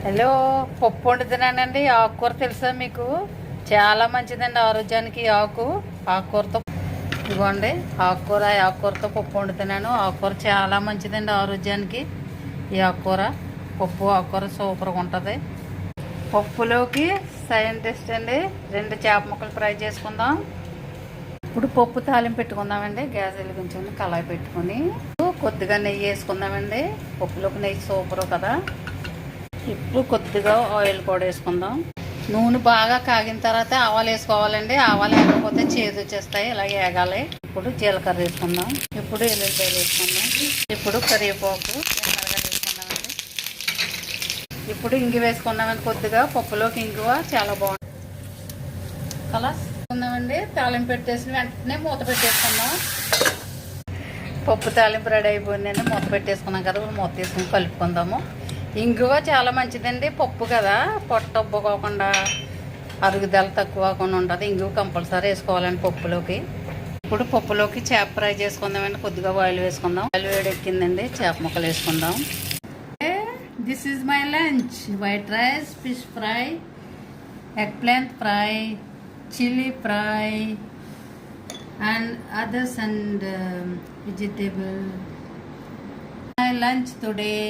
Hello, పప్పు వండుతున్నానండి. ఆకుకూర తెలుసా మీకు? చాలా మంచిదండి ఆరోగ్యానికి. ఆకుకూరతో ఇవ్వండి. ఆకుకూరతో పప్పు వండుతున్నాను. ఆకుకూర చాలా మంచిదండి ఆరోగ్యానికి. ఈ ఆకుకూర సూపర్గా ఉంటుంది. పప్పులోకి సైంటిస్ట్ అండి 2 చేప ముక్కలు ఫ్రై చేసుకుందాం. ఇప్పుడు పప్పు తాలింపు పెట్టుకుందామండి. గ్యాస్ వెలిగించుకొని కళాయి పెట్టుకొని కొద్దిగా నెయ్యి వేసుకుందామండి. పప్పులోకి నెయ్యి సూపరు కదా. ఇప్పుడు కొద్దిగా ఆయిల్ కూడా వేసుకుందాం. నూనె బాగా కాగిన తర్వాత ఆవాలు వేసుకోవాలండి. ఆవాలు వేయకపోతే చేదు వచ్చేస్తాయి. ఇలాగే వేగాలి. ఇప్పుడు జీలకర్ర వేసుకుందాం. ఇప్పుడు ఎల్లుల్లిపాయలు వేసుకుందాం. ఇప్పుడు కరివేపాకు వేసుకుందామండి. ఇప్పుడు ఇంగు వేసుకున్నామండి. కొద్దిగా పప్పులోకి ఇంగువ చాలా బాగుంటుంది. అలా వేసుకుందామండి. తాలింపు పెట్టేసి వెంటనే మూత పెట్టేసుకుందాం. పప్పు తాలింపు రెడీ అయిపోయిందండి. మూత పెట్టేసుకున్నాం కదా. ఇప్పుడు మూత తీసుకుని కలుపుకుందాము. ఇంగువ చాలా మంచిదండి. పప్పు కదా, పొట్ట ఉబ్బుకోకుండా అరుగుదల తక్కువ కాకుండా ఉంటుంది. ఇంగువ కంపల్సరీ వేసుకోవాలండి పప్పులోకి. ఇప్పుడు పప్పులోకి చేప ఫ్రై చేసుకుందామండి. కొద్దిగా ఆయిల్ వేసుకుందాం. ఆయిల్ వేడెక్కిందండి. చేప ముక్కలు వేసుకుందాం. This is my lunch. White rice, fish fry, egg plant fry, chilli fry and others and vegetable. My lunch today.